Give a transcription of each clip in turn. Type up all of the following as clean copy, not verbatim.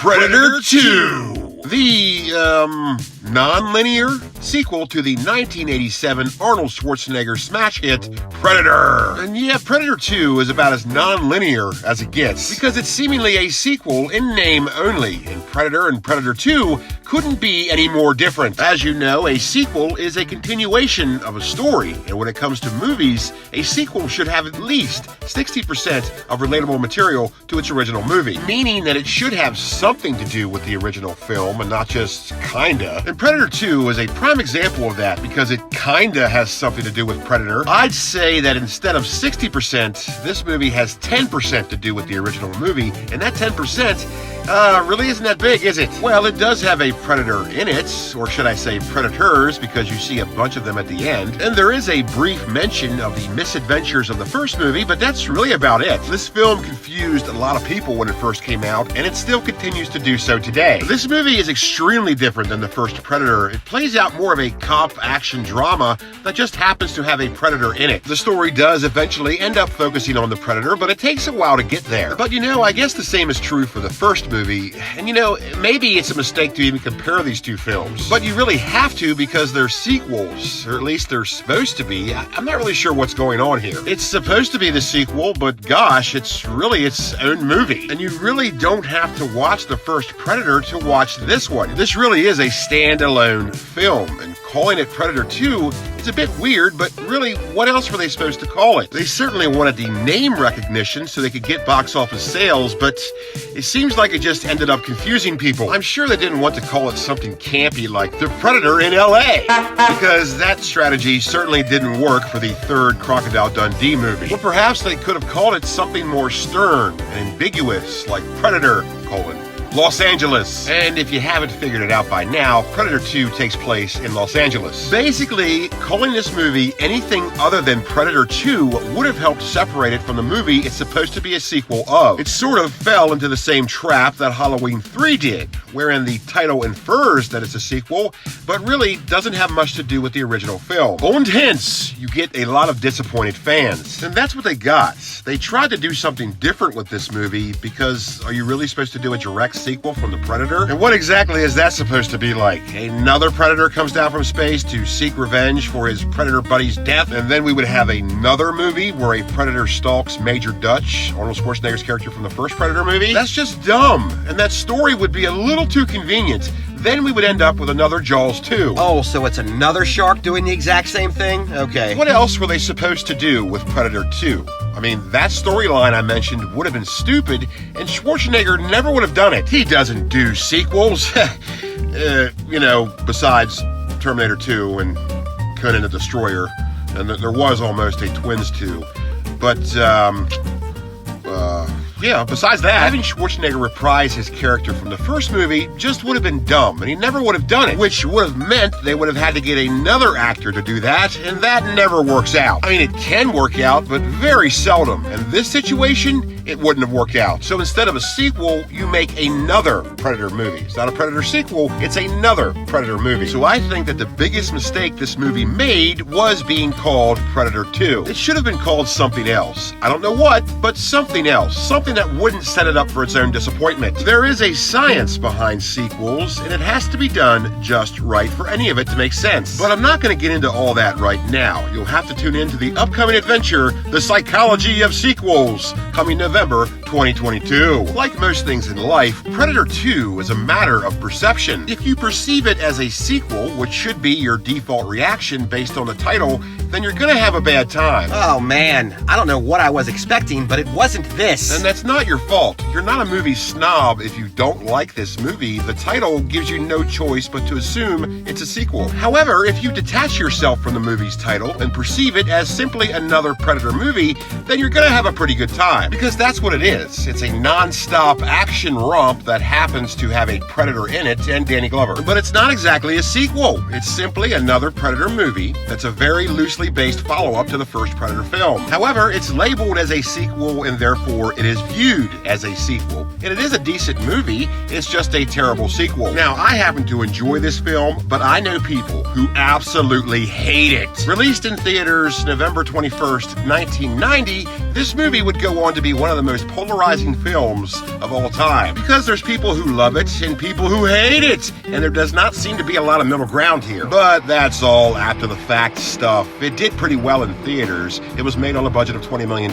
Predator 2. The, non-linear sequel to the 1987 Arnold Schwarzenegger smash hit, Predator. And yeah, Predator 2 is about as non-linear as it gets, because it's seemingly a sequel in name only, and Predator 2 couldn't be any more different. As you know, a sequel is a continuation of a story, and when it comes to movies, a sequel should have at least 60% of relatable material to its original movie, meaning that it should have something to do with the original film and not just kinda. And Predator 2 is a prime example of that because it kinda has something to do with Predator. I'd say that instead of 60%, this movie has 10% to do with the original movie, and that 10% really isn't that big, is it? Well, it does have a predator in it, or should I say predators, because you see a bunch of them at the end. And there is a brief mention of the misadventures of the first movie, but that's really about it. This film confused a lot of people when it first came out, and it still continues to do so today. This movie is extremely different than the first Predator. It plays out more of a cop action drama that just happens to have a predator in it. The story does eventually end up focusing on the predator, but it takes a while to get there. But I guess the same is true for the first movie. And maybe it's a mistake to even compare these two films, but you really have to because they're sequels, or at least they're supposed to be. I'm not really sure what's going on here. It's supposed to be the sequel, but gosh, it's really its own movie. And you really don't have to watch the first Predator to watch this one. This really is a standalone film, and calling it Predator 2 is a bit weird, but really, what else were they supposed to call it? They certainly wanted the name recognition so they could get box office sales, but it seems like it just ended up confusing people. I'm sure they didn't want to call it something campy like The Predator in LA, because that strategy certainly didn't work for the third Crocodile Dundee movie. Or perhaps they could have called it something more stern and ambiguous, like Predator, Los Angeles. And if you haven't figured it out by now, Predator 2 takes place in Los Angeles. Basically, calling this movie anything other than Predator 2 would have helped separate it from the movie it's supposed to be a sequel of. It sort of fell into the same trap that Halloween 3 did, wherein the title infers that it's a sequel, but really doesn't have much to do with the original film. And hence, you get a lot of disappointed fans. And that's what they got. They tried to do something different with this movie because are you really supposed to do a direct sequel from the Predator? And what exactly is that supposed to be like? Another Predator comes down from space to seek revenge for his Predator buddy's death, and then we would have another movie where a Predator stalks Major Dutch, Arnold Schwarzenegger's character from the first Predator movie? That's just dumb, and that story would be a little too convenient. Then we would end up with another Jaws 2. Oh, so it's another shark doing the exact same thing? Okay. What else were they supposed to do with Predator 2? I mean, that storyline I mentioned would have been stupid, and Schwarzenegger never would have done it. He doesn't do sequels. Besides Terminator 2 and Conan the Destroyer, and there was almost a Twins 2. But, besides that, having Schwarzenegger reprise his character from the first movie just would have been dumb, and he never would have done it, which would have meant they would have had to get another actor to do that, and that never works out. I mean, it can work out, but very seldom, and this situation, it wouldn't have worked out. So instead of a sequel, you make another Predator movie. It's not a Predator sequel, it's another Predator movie. So I think that the biggest mistake this movie made was being called Predator 2. It should have been called something else. I don't know what, but something else. Something that wouldn't set it up for its own disappointment. There is a science behind sequels, and it has to be done just right for any of it to make sense. But I'm not going to get into all that right now. You'll have to tune in to the upcoming adventure, The Psychology of Sequels, coming November 2022. Like most things in life, Predator 2 is a matter of perception. If you perceive it as a sequel, which should be your default reaction based on the title, then you're gonna have a bad time. Oh man, I don't know what I was expecting, but it wasn't this. And that's not your fault. You're not a movie snob if you don't like this movie. The title gives you no choice but to assume it's a sequel. However, if you detach yourself from the movie's title and perceive it as simply another Predator movie, then you're gonna have a pretty good time. Because that's what it is. It's a non-stop action romp that happens to have a Predator in it and Danny Glover. But it's not exactly a sequel. It's simply another Predator movie that's a very loosely based follow-up to the first Predator film. However, it's labeled as a sequel and therefore it is viewed as a sequel. And it is a decent movie, it's just a terrible sequel. Now, I happen to enjoy this film, but I know people who absolutely hate it. Released in theaters November 21st, 1990, this movie would go on to be one of of the most polarizing films of all time. Because there's people who love it and people who hate it, and there does not seem to be a lot of middle ground here. But that's all after the fact stuff. It did pretty well in theaters. It was made on a budget of $20 million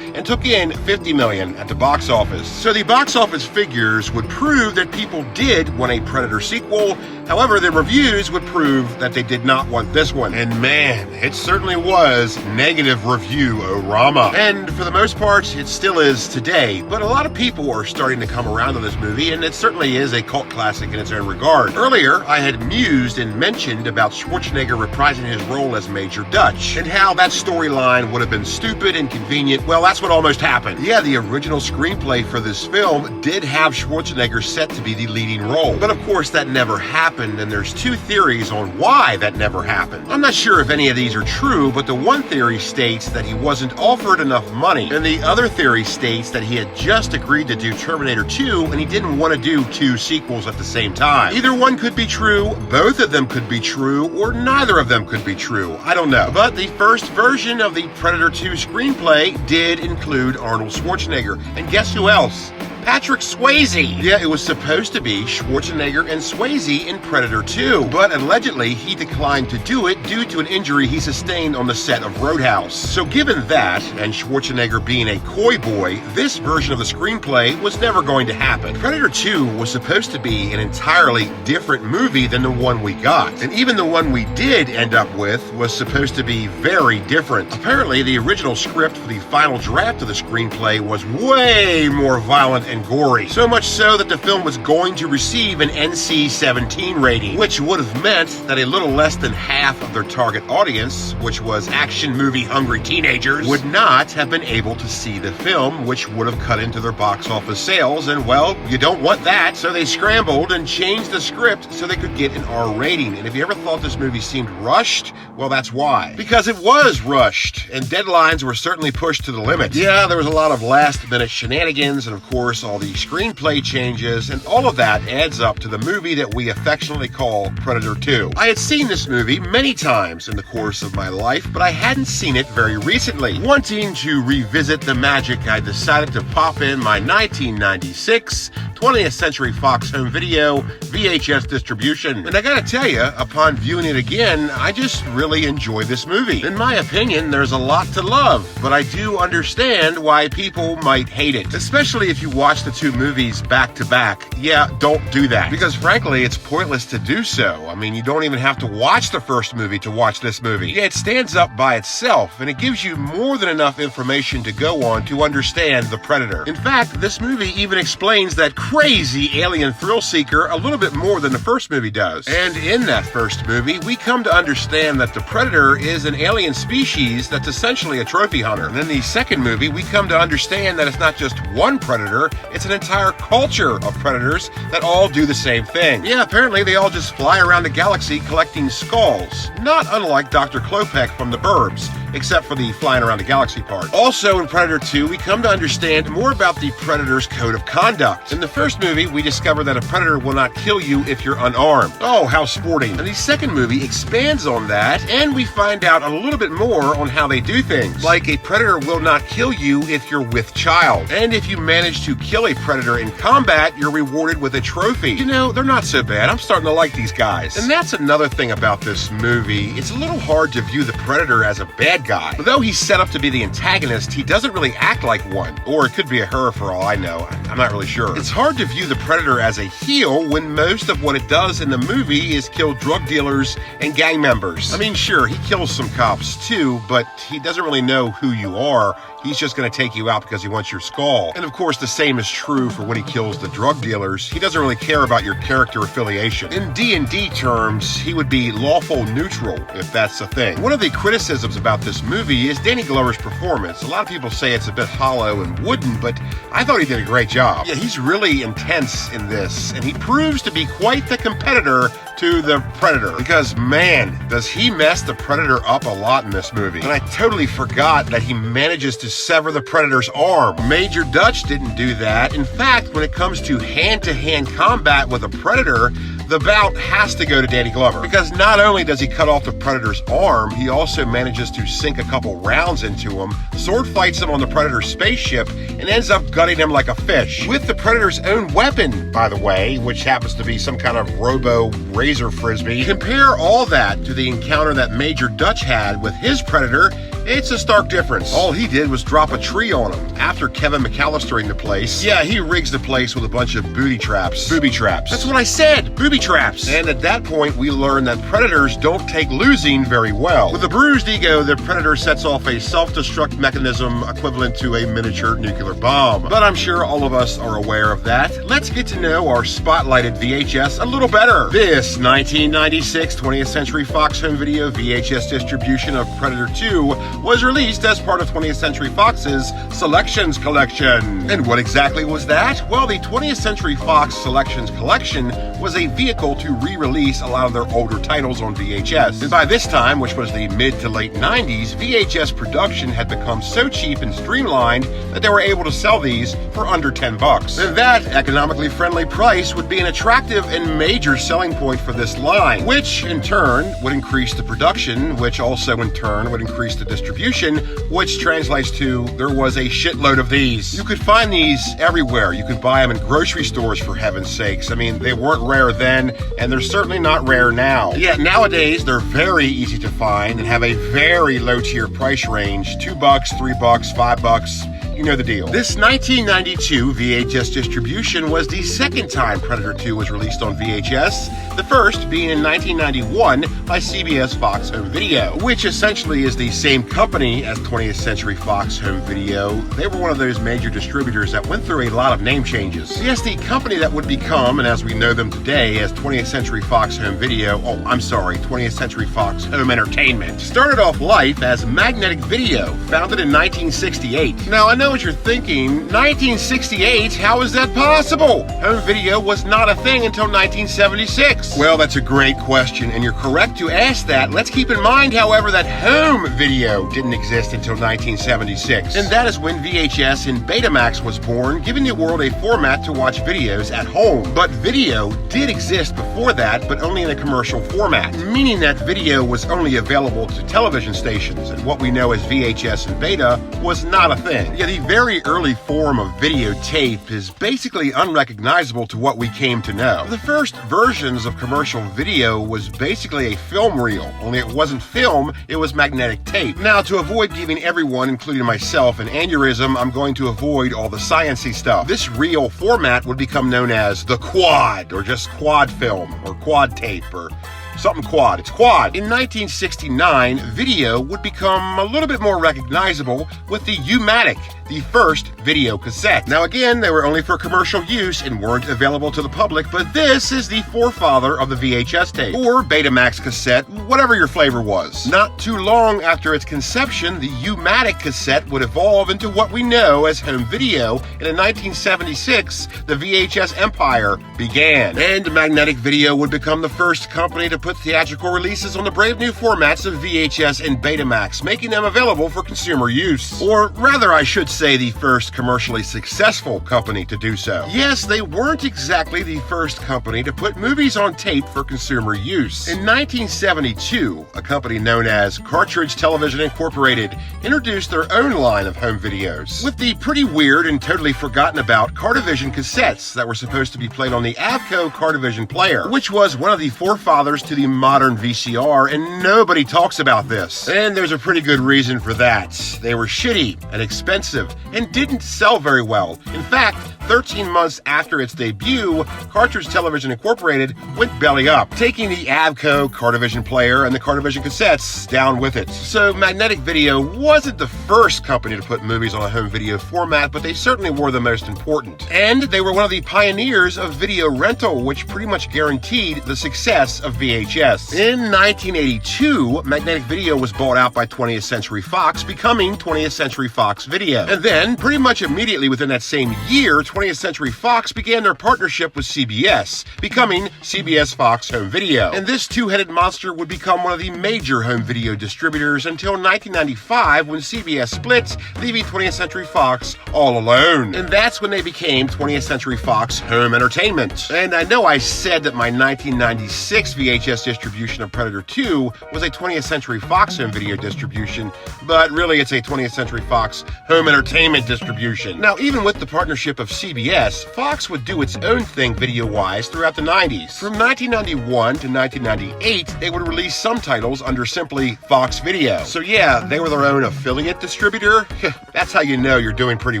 and took in $50 million at the box office. So the box office figures would prove that people did want a Predator sequel. However, the reviews would prove that they did not want this one. And man, it certainly was negative review-o-rama. And for the most part, it still is today. But a lot of people are starting to come around on this movie, and it certainly is a cult classic in its own regard. Earlier, I had mused and mentioned about Schwarzenegger reprising his role as Major Dutch, and how that storyline would have been stupid and convenient. Well, that's what almost happened. Yeah, the original screenplay for this film did have Schwarzenegger set to be the leading role. But of course, that never happened, and there's two theories on why that never happened. I'm not sure if any of these are true, but the one theory states that he wasn't offered enough money, and the other theory states that he had just agreed to do Terminator 2 and he didn't want to do two sequels at the same time. Either one could be true, both of them could be true, or neither of them could be true. I don't know. But the first version of the Predator 2 screenplay did include Arnold Schwarzenegger. And guess who else? Patrick Swayze. Yeah, it was supposed to be Schwarzenegger and Swayze in Predator 2, but allegedly he declined to do it due to an injury he sustained on the set of Roadhouse. So given that, and Schwarzenegger being a coy boy, this version of the screenplay was never going to happen. Predator 2 was supposed to be an entirely different movie than the one we got, and even the one we did end up with was supposed to be very different. Apparently, the original script for the final draft of the screenplay was way more violent and gory. So much so that the film was going to receive an NC-17 rating, which would have meant that a little less than half of their target audience, which was action movie hungry teenagers, would not have been able to see the film, which would have cut into their box office sales. And well, you don't want that, so they scrambled and changed the script so they could get an R rating. And if you ever thought this movie seemed rushed, well, that's why. Because it was rushed, and deadlines were certainly pushed to the limit. Yeah, there was a lot of last-minute shenanigans, and of course, all the screenplay changes, and all of that adds up to the movie that we affectionately call Predator 2. I had seen this movie many times in the course of my life, but I hadn't seen it very recently. Wanting to revisit the magic, I decided to pop in my 1996 20th Century Fox home video VHS distribution. And I gotta tell you, upon viewing it again, I just really enjoy this movie. In my opinion, there's a lot to love, but I do understand why people might hate it, especially if you watch the two movies back to back. Yeah, don't do that, because frankly, it's pointless to do so. I mean, you don't even have to watch the first movie to watch this movie. Yeah, it stands up by itself, and it gives you more than enough information to go on to understand the Predator. In fact, this movie even explains that crazy alien thrill seeker a little bit more than the first movie does. And in that first movie, we come to understand that the Predator is an alien species that's essentially a trophy hunter. And in the second movie, we come to understand that it's not just one Predator, it's an entire culture of Predators that all do the same thing. Yeah, apparently they all just fly around the galaxy collecting skulls. Not unlike Dr. Klopek from The Burbs, except for the flying around the galaxy part. Also in Predator 2, we come to understand more about the Predator's code of conduct. In the first movie, we discover that a Predator will not kill you if you're unarmed. Oh, how sporting. And the second movie expands on that, and we find out a little bit more on how they do things. Like, a Predator will not kill you if you're with child. And if you manage to kill a Predator in combat, you're rewarded with a trophy. You know, they're not so bad. I'm starting to like these guys. And that's another thing about this movie. It's a little hard to view the Predator as a bad guy. Though he's set up to be the antagonist, he doesn't really act like one. Or it could be a her for all I know. I'm not really sure. It's hard to view the Predator as a heel when most of what it does in the movie is kill drug dealers and gang members. I mean, sure, he kills some cops too, but he doesn't really know who you are. He's just going to take you out because he wants your skull. And of course, the same is true for when he kills the drug dealers. He doesn't really care about your character affiliation. In D&D terms, he would be lawful neutral, if that's a thing. One of the criticisms about this movie is Danny Glover's performance. A lot of people say it's a bit hollow and wooden, but I thought he did a great job. Yeah, he's really intense in this, and he proves to be quite the competitor to the Predator. Because, man, does he mess the Predator up a lot in this movie. And I totally forgot that he manages to sever the Predator's arm. Major Dutch didn't do that. In fact, when it comes to hand-to-hand combat with a Predator, The bout has to go to Danny Glover, because not only does he cut off the Predator's arm, he also manages to sink a couple rounds into him, sword fights him on the Predator's spaceship, and ends up gutting him like a fish. With the Predator's own weapon, by the way, which happens to be some kind of robo-razor frisbee. Compare all that to the encounter that Major Dutch had with his Predator. It's a stark difference. All he did was drop a tree on him. After Kevin McAllistering the place, yeah, he rigs the place with a bunch of booby traps. Booby traps. That's what I said, booby traps. And at that point, we learn that Predators don't take losing very well. With a bruised ego, the Predator sets off a self-destruct mechanism equivalent to a miniature nuclear bomb. But I'm sure all of us are aware of that. Let's get to know our spotlighted VHS a little better. This 1996 20th Century Fox Home Video VHS distribution of Predator 2 was released as part of 20th Century Fox's Selections Collection. And what exactly was that? Well, the 20th Century Fox Selections Collection was a vehicle to re-release a lot of their older titles on VHS. And by this time, which was the mid to late 90s, VHS production had become so cheap and streamlined that they were able to sell these for under $10. And that economically friendly price would be an attractive and major selling point for this line, which in turn would increase the production, which also in turn would increase the distribution, which translates to there was a shitload of these. You could find these everywhere. You could buy them in grocery stores, for heaven's sakes. I mean, they weren't rare then, and they're certainly not rare now. Yet nowadays, they're very easy to find and have a very low tier price range, $2, $3, $5. You know the deal. This 1992 VHS distribution was the second time Predator 2 was released on VHS, the first being in 1991 by CBS Fox Home Video, which essentially is the same company as 20th Century Fox Home Video. They were one of those major distributors that went through a lot of name changes. Yes, the company that would become, and as we know them today as 20th Century Fox Home Video, 20th Century Fox Home Entertainment, started off life as Magnetic Video, founded in 1968. Now, I know what you're thinking. 1968? How is that possible? Home video was not a thing until 1976. Well, that's a great question, and you're correct to ask that. Let's keep in mind, however, that home video didn't exist until 1976. And that is when VHS and Betamax was born, giving the world a format to watch videos at home. But video did exist before that, but only in a commercial format, meaning that video was only available to television stations, and what we know as VHS and Beta was not a thing. Yeah, the very early form of videotape is basically unrecognizable to what we came to know. The first versions of commercial video was basically a film reel, only it wasn't film, it was magnetic tape. Now, to avoid giving everyone, including myself, an aneurysm, I'm going to avoid all the sciencey stuff. This reel format would become known as the quad, or just quad film, or quad tape, or something quad. It's quad. In 1969, video would become a little bit more recognizable with the U-matic, the first video cassette. Now again, they were only for commercial use and weren't available to the public, but this is the forefather of the VHS tape, or Betamax cassette, whatever your flavor was. Not too long after its conception, the U-matic cassette would evolve into what we know as home video, and in 1976, the VHS empire began. And magnetic video would become the first company to put theatrical releases on the brave new formats of VHS and Betamax, making them available for consumer use. Or rather, I should say the first commercially successful company to do so. Yes, they weren't exactly the first company to put movies on tape for consumer use. In 1972, a company known as Cartridge Television Incorporated introduced their own line of home videos, with the pretty weird and totally forgotten about Cardivision cassettes that were supposed to be played on the Avco Cardivision player, which was one of the forefathers to the modern VCR, and nobody talks about this. And there's a pretty good reason for that. They were shitty and expensive and didn't sell very well. In fact, 13 months after its debut, Cartridge Television Incorporated went belly up, taking the Avco Cardivision player and the Cardivision cassettes down with it. So Magnetic Video wasn't the first company to put movies on a home video format, but they certainly were the most important. And they were one of the pioneers of video rental, which pretty much guaranteed the success of VHS. In 1982, Magnetic Video was bought out by 20th Century Fox, becoming 20th Century Fox Video. And then, pretty much immediately within that same year, 20th 20th Century Fox began their partnership with CBS, becoming CBS Fox Home Video. And this two-headed monster would become one of the major home video distributors until 1995 when CBS split, leaving 20th Century Fox all alone. And that's when they became 20th Century Fox Home Entertainment. And I know I said that my 1996 VHS distribution of Predator 2 was a 20th Century Fox Home Video distribution, but really it's a 20th Century Fox Home Entertainment distribution. Now, even with the partnership of CBS, Fox would do its own thing video-wise throughout the 90s. From 1991 to 1998, they would release some titles under simply Fox Video. So yeah, they were their own affiliate distributor. That's how you know you're doing pretty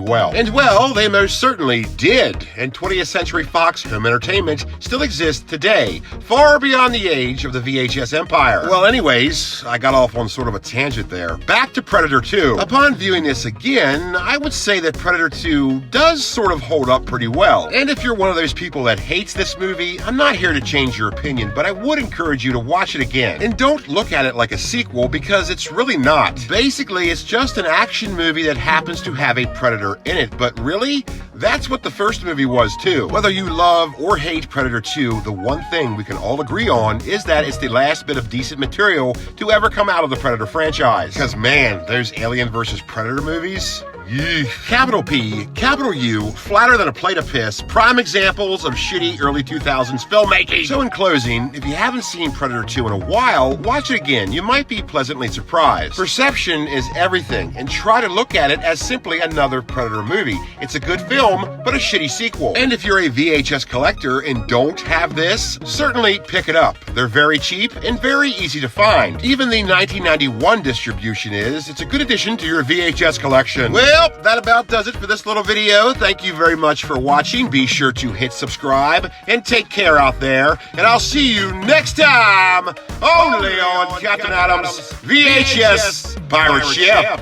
well. And well, they most certainly did. And 20th Century Fox Home Entertainment still exists today, far beyond the age of the VHS empire. Well, anyways, I got off on sort of a tangent there. Back to Predator 2. Upon viewing this again, I would say that Predator 2 does sort of hold up pretty well. And if you're one of those people that hates this movie, I'm not here to change your opinion, but I would encourage you to watch it again. And don't look at it like a sequel, because it's really not. Basically, it's just an action movie that happens to have a Predator in it, but really, that's what the first movie was too. Whether you love or hate Predator 2, the one thing we can all agree on is that it's the last bit of decent material to ever come out of the Predator franchise. Because man, those Alien vs. Predator movies, capital P, capital U, flatter than a plate of piss, prime examples of shitty early 2000s filmmaking. So in closing, if you haven't seen Predator 2 in a while, watch it again. You might be pleasantly surprised. Perception is everything, and try to look at it as simply another Predator movie. It's a good film, but a shitty sequel. And if you're a VHS collector and don't have this, certainly pick it up. They're very cheap and very easy to find. Even the 1991 distribution is. It's a good addition to your VHS collection. Well, that about does it for this little video. Thank you very much for watching. Be sure to hit subscribe and take care out there. And I'll see you next time, only on Captain Adam's VHS Pirate Ship.